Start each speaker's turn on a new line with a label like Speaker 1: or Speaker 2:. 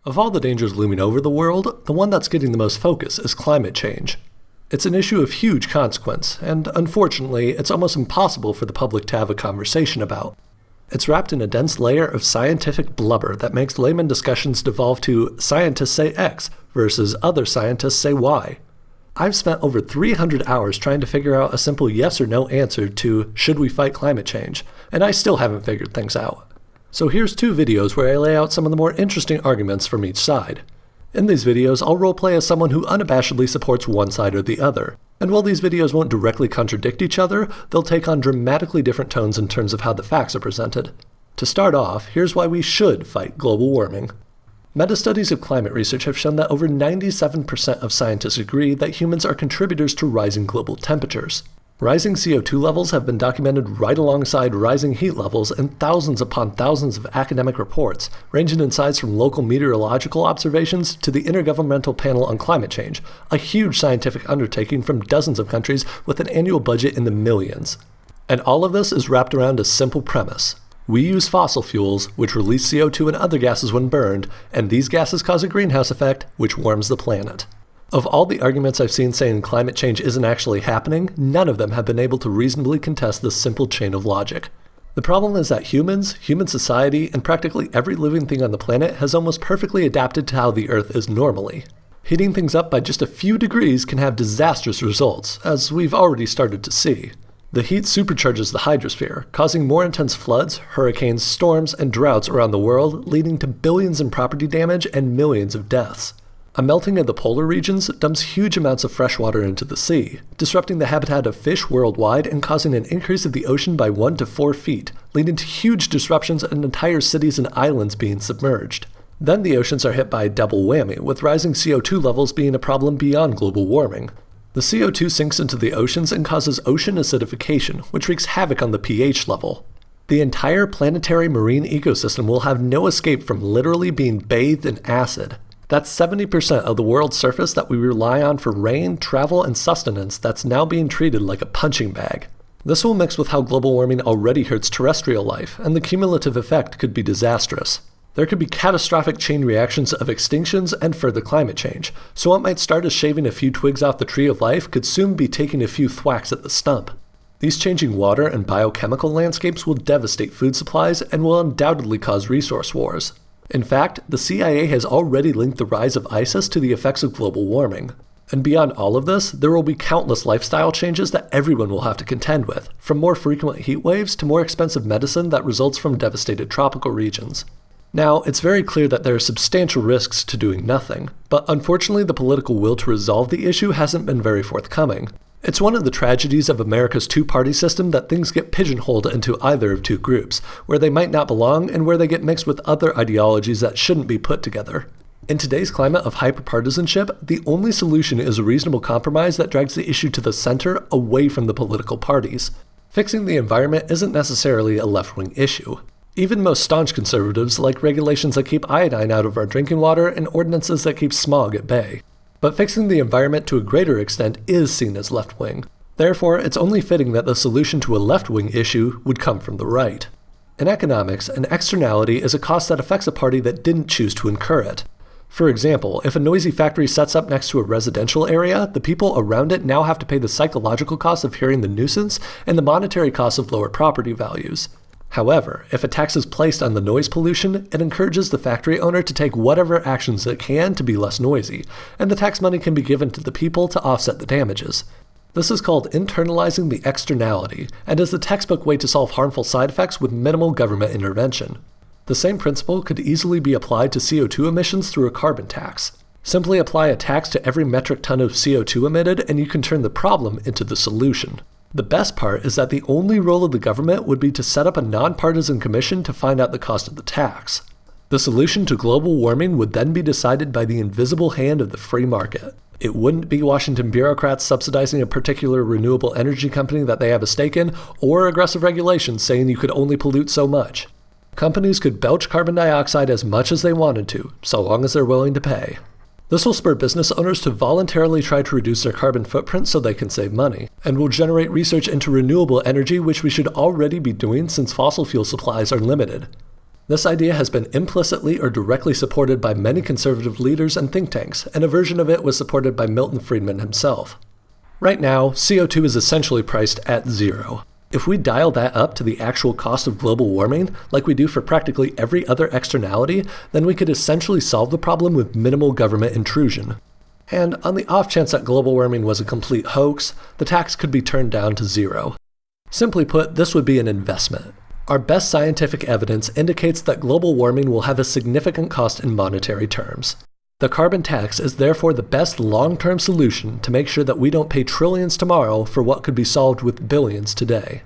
Speaker 1: Of all the dangers looming over the world, the one that's getting the most focus is climate change. It's an issue of huge consequence, and unfortunately, it's almost impossible for the public to have a conversation about. It's wrapped in a dense layer of scientific blubber that makes layman discussions devolve to scientists say X versus other scientists say Y. I've spent over 300 hours trying to figure out a simple yes or no answer to should we fight climate change, and I still haven't figured things out. So here's 2 videos where I lay out some of the more interesting arguments from each side. In these videos, I'll roleplay as someone who unabashedly supports one side or the other, and while these videos won't directly contradict each other, they'll take on dramatically different tones in terms of how the facts are presented. To start off, here's why we should fight global warming. Meta-studies of climate research have shown that over 97% of scientists agree that humans are contributors to rising global temperatures. Rising CO2 levels have been documented right alongside rising heat levels in thousands upon thousands of academic reports, ranging in size from local meteorological observations to the Intergovernmental Panel on Climate Change, a huge scientific undertaking from dozens of countries with an annual budget in the millions. And all of this is wrapped around a simple premise. We use fossil fuels, which release CO2 and other gases when burned, and these gases cause a greenhouse effect, which warms the planet. Of all the arguments I've seen saying climate change isn't actually happening, none of them have been able to reasonably contest this simple chain of logic. The problem is that humans, human society, and practically every living thing on the planet has almost perfectly adapted to how the Earth is normally. Heating things up by just a few degrees can have disastrous results, as we've already started to see. The heat supercharges the hydrosphere, causing more intense floods, hurricanes, storms, and droughts around the world, leading to billions in property damage and millions of deaths. A melting of the polar regions dumps huge amounts of fresh water into the sea, disrupting the habitat of fish worldwide and causing an increase of the ocean by 1 to 4 feet, leading to huge disruptions and entire cities and islands being submerged. Then the oceans are hit by a double whammy, with rising CO2 levels being a problem beyond global warming. The CO2 sinks into the oceans and causes ocean acidification, which wreaks havoc on the pH level. The entire planetary marine ecosystem will have no escape from literally being bathed in acid. That's 70% of the world's surface that we rely on for rain, travel, and sustenance that's now being treated like a punching bag. This will mix with how global warming already hurts terrestrial life, and the cumulative effect could be disastrous. There could be catastrophic chain reactions of extinctions and further climate change, so what might start as shaving a few twigs off the tree of life could soon be taking a few thwacks at the stump. These changing water and biochemical landscapes will devastate food supplies and will undoubtedly cause resource wars. In fact, the CIA has already linked the rise of ISIS to the effects of global warming. And beyond all of this, there will be countless lifestyle changes that everyone will have to contend with, from more frequent heat waves to more expensive medicine that results from devastated tropical regions. Now, it's very clear that there are substantial risks to doing nothing, but unfortunately the political will to resolve the issue hasn't been very forthcoming. It's one of the tragedies of America's two-party system that things get pigeonholed into either of 2 groups, where they might not belong and where they get mixed with other ideologies that shouldn't be put together. In today's climate of hyperpartisanship, the only solution is a reasonable compromise that drags the issue to the center away from the political parties. Fixing the environment isn't necessarily a left-wing issue. Even most staunch conservatives like regulations that keep iodine out of our drinking water and ordinances that keep smog at bay. But fixing the environment to a greater extent is seen as left-wing. Therefore, it's only fitting that the solution to a left-wing issue would come from the right. In economics, an externality is a cost that affects a party that didn't choose to incur it. For example, if a noisy factory sets up next to a residential area, the people around it now have to pay the psychological cost of hearing the nuisance and the monetary cost of lower property values. However, if a tax is placed on the noise pollution, it encourages the factory owner to take whatever actions it can to be less noisy, and the tax money can be given to the people to offset the damages. This is called internalizing the externality, and is the textbook way to solve harmful side effects with minimal government intervention. The same principle could easily be applied to CO2 emissions through a carbon tax. Simply apply a tax to every metric ton of CO2 emitted, and you can turn the problem into the solution. The best part is that the only role of the government would be to set up a nonpartisan commission to find out the cost of the tax. The solution to global warming would then be decided by the invisible hand of the free market. It wouldn't be Washington bureaucrats subsidizing a particular renewable energy company that they have a stake in, or aggressive regulations saying you could only pollute so much. Companies could belch carbon dioxide as much as they wanted to, so long as they're willing to pay. This will spur business owners to voluntarily try to reduce their carbon footprint so they can save money, and will generate research into renewable energy, which we should already be doing since fossil fuel supplies are limited. This idea has been implicitly or directly supported by many conservative leaders and think tanks, and a version of it was supported by Milton Friedman himself. Right now, CO2 is essentially priced at zero. If we dial that up to the actual cost of global warming, like we do for practically every other externality, then we could essentially solve the problem with minimal government intrusion. And on the off chance that global warming was a complete hoax, the tax could be turned down to zero. Simply put, this would be an investment. Our best scientific evidence indicates that global warming will have a significant cost in monetary terms. The carbon tax is therefore the best long-term solution to make sure that we don't pay trillions tomorrow for what could be solved with billions today.